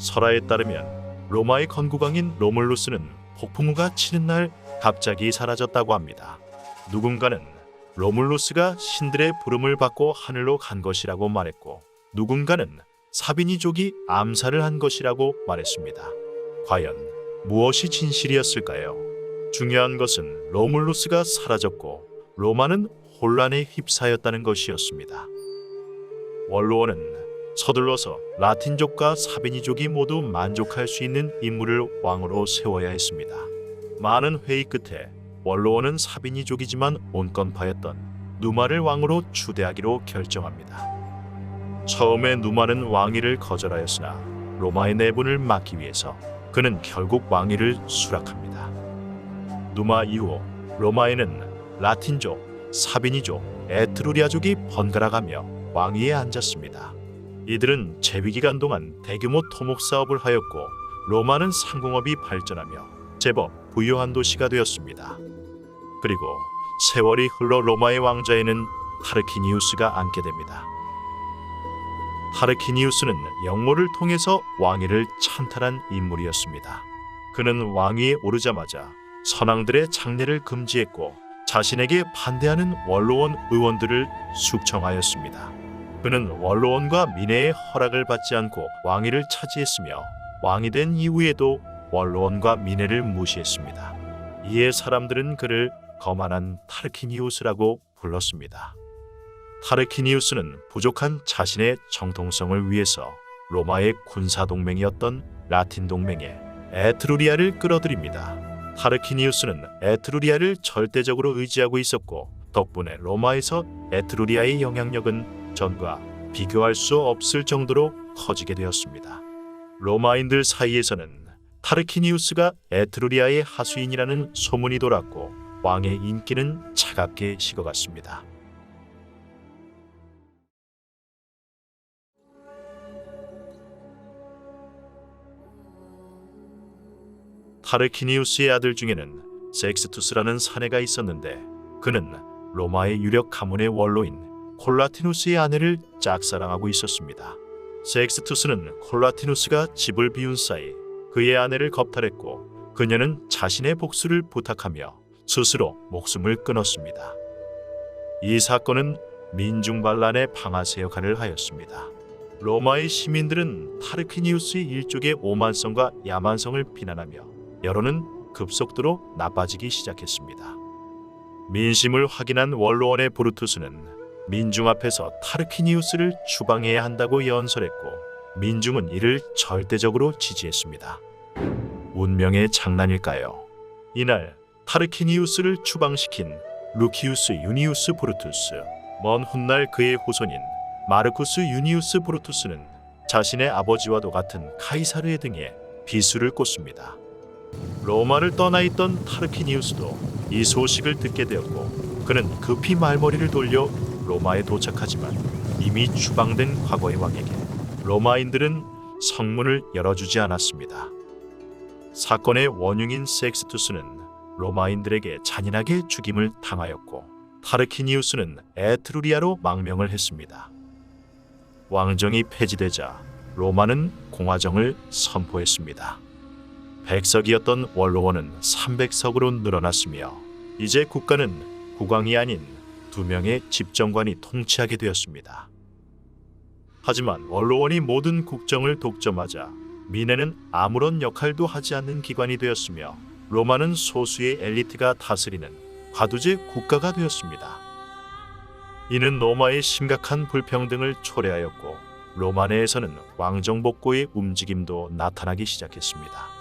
설화에 따르면 로마의 건국왕인 로물루스는 폭풍우가 치는 날 갑자기 사라졌다고 합니다. 누군가는 로물루스가 신들의 부름을 받고 하늘로 간 것이라고 말했고, 누군가는 사비니족이 암살을 한 것이라고 말했습니다. 과연 무엇이 진실이었을까요? 중요한 것은 로물루스가 사라졌고 로마는 혼란에 휩싸였다는 것이었습니다. 원로원은 서둘러서 라틴족과 사비니족이 모두 만족할 수 있는 인물을 왕으로 세워야 했습니다. 많은 회의 끝에 원로원은 사비니족이지만 온건파였던 누마를 왕으로 추대하기로 결정합니다. 처음에 누마는 왕위를 거절하였으나 로마의 내분을 막기 위해서 그는 결국 왕위를 수락합니다. 누마 이후 로마에는 라틴족, 사비니족, 에트루리아족이 번갈아가며 왕위에 앉았습니다. 이들은 재위기간 동안 대규모 토목 사업을 하였고 로마는 상공업이 발전하며 제법 부유한 도시가 되었습니다. 그리고 세월이 흘러 로마의 왕좌에는 타르키니우스가 앉게 됩니다. 타르키니우스는 역모를 통해서 왕위를 찬탈한 인물이었습니다. 그는 왕위에 오르자마자 선왕들의 장례를 금지했고 자신에게 반대하는 원로원 의원들을 숙청하였습니다. 그는 원로원과 민회의 허락을 받지 않고 왕위를 차지했으며 왕이 된 이후에도 원로원과 민회를 무시했습니다. 이에 사람들은 그를 거만한 타르키니우스라고 불렀습니다. 타르키니우스는 부족한 자신의 정통성을 위해서 로마의 군사동맹이었던 라틴 동맹에 에트루리아를 끌어들입니다. 타르키니우스는 에트루리아를 절대적으로 의지하고 있었고 덕분에 로마에서 에트루리아의 영향력은 전과 비교할 수 없을 정도로 커지게 되었습니다. 로마인들 사이에서는 타르키니우스가 에트루리아의 하수인이라는 소문이 돌았고 왕의 인기는 차갑게 식어갔습니다. 타르키니우스의 아들 중에는 섹스투스라는 사내가 있었는데 그는 로마의 유력 가문의 원로인 콜라티누스의 아내를 짝사랑하고 있었습니다. 섹스투스는 콜라티누스가 집을 비운 사이 그의 아내를 겁탈했고 그녀는 자신의 복수를 부탁하며 스스로 목숨을 끊었습니다. 이 사건은 민중반란의 방아쇠 역할을 하였습니다. 로마의 시민들은 타르키니우스의 일족의 오만성과 야만성을 비난하며 여론은 급속도로 나빠지기 시작했습니다. 민심을 확인한 원로원의 브루투스는 민중 앞에서 타르키니우스를 추방해야 한다고 연설했고 민중은 이를 절대적으로 지지했습니다. 운명의 장난일까요? 이날 타르키니우스를 추방시킨 루키우스 유니우스 브루투스, 먼 훗날 그의 후손인 마르쿠스 유니우스 브루투스는 자신의 아버지와도 같은 카이사르의 등에 비수를 꽂습니다. 로마를 떠나 있던 타르키니우스도 이 소식을 듣게 되었고 그는 급히 말머리를 돌려 로마에 도착하지만 이미 추방된 과거의 왕에게 로마인들은 성문을 열어주지 않았습니다. 사건의 원흉인 섹스투스는 로마인들에게 잔인하게 죽임을 당하였고 타르키니우스는 에트루리아로 망명을 했습니다. 왕정이 폐지되자 로마는 공화정을 선포했습니다. 100석이었던 원로원은 300석으로 늘어났으며 이제 국가는 국왕이 아닌 2명의 집정관이 통치하게 되었습니다. 하지만 원로원이 모든 국정을 독점하자 민회는 아무런 역할도 하지 않는 기관이 되었으며 로마는 소수의 엘리트가 다스리는 과두제 국가가 되었습니다. 이는 로마의 심각한 불평등을 초래하였고 로마 내에서는 왕정 복고의 움직임도 나타나기 시작했습니다.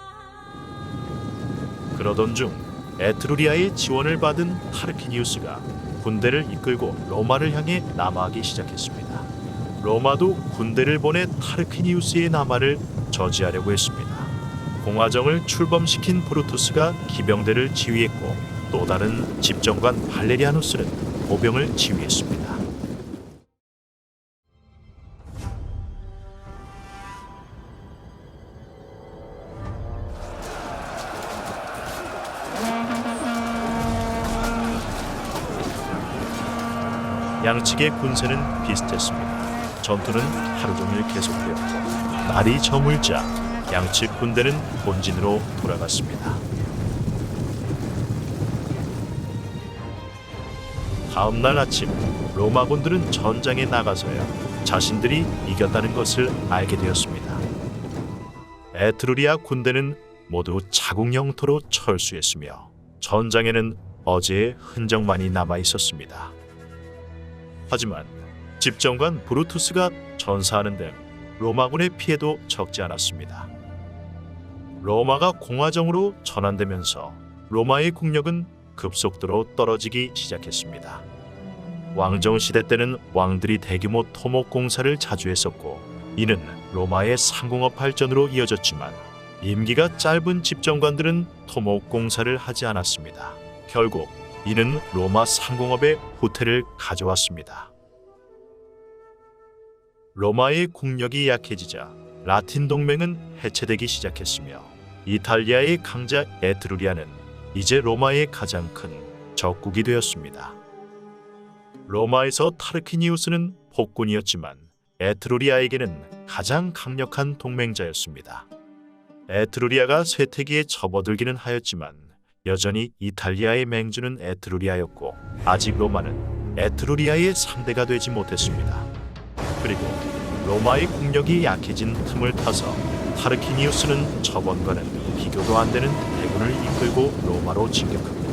그러던 중 에트루리아의 지원을 받은 타르키니우스가 군대를 이끌고 로마를 향해 남하하기 시작했습니다. 로마도 군대를 보내 타르키니우스의 남하를 저지하려고 했습니다. 공화정을 출범시킨 브루투스가 기병대를 지휘했고 또 다른 집정관 발레리아누스는 보병을 지휘했습니다. 양측의 군세는 비슷했습니다. 전투는 하루 종일 계속되었고 날이 저물자 양측 군대는 본진으로 돌아갔습니다. 다음 날 아침 로마군들은 전장에 나가서야 자신들이 이겼다는 것을 알게 되었습니다. 에트루리아 군대는 모두 자국 영토로 철수했으며 전장에는 어제의 흔적만이 남아 있었습니다. 하지만 집정관 브루투스가 전사하는 등 로마군의 피해도 적지 않았습니다. 로마가 공화정으로 전환되면서 로마의 국력은 급속도로 떨어지기 시작했습니다. 왕정 시대 때는 왕들이 대규모 토목 공사를 자주 했었고 이는 로마의 상공업 발전으로 이어졌지만 임기가 짧은 집정관들은 토목 공사를 하지 않았습니다. 결국 이는 로마 상공업의 후퇴를 가져왔습니다. 로마의 국력이 약해지자 라틴 동맹은 해체되기 시작했으며 이탈리아의 강자 에트루리아는 이제 로마의 가장 큰 적국이 되었습니다. 로마에서 타르퀴니우스는 폭군이었지만 에트루리아에게는 가장 강력한 동맹자였습니다. 에트루리아가 쇠퇴기에 접어들기는 하였지만 여전히 이탈리아의 맹주는 에트루리아였고 아직 로마는 에트루리아의 상대가 되지 못했습니다. 그리고 로마의 국력이 약해진 틈을 타서 타르퀴니우스는 저번과는 비교도 안 되는 대군을 이끌고 로마로 진격합니다.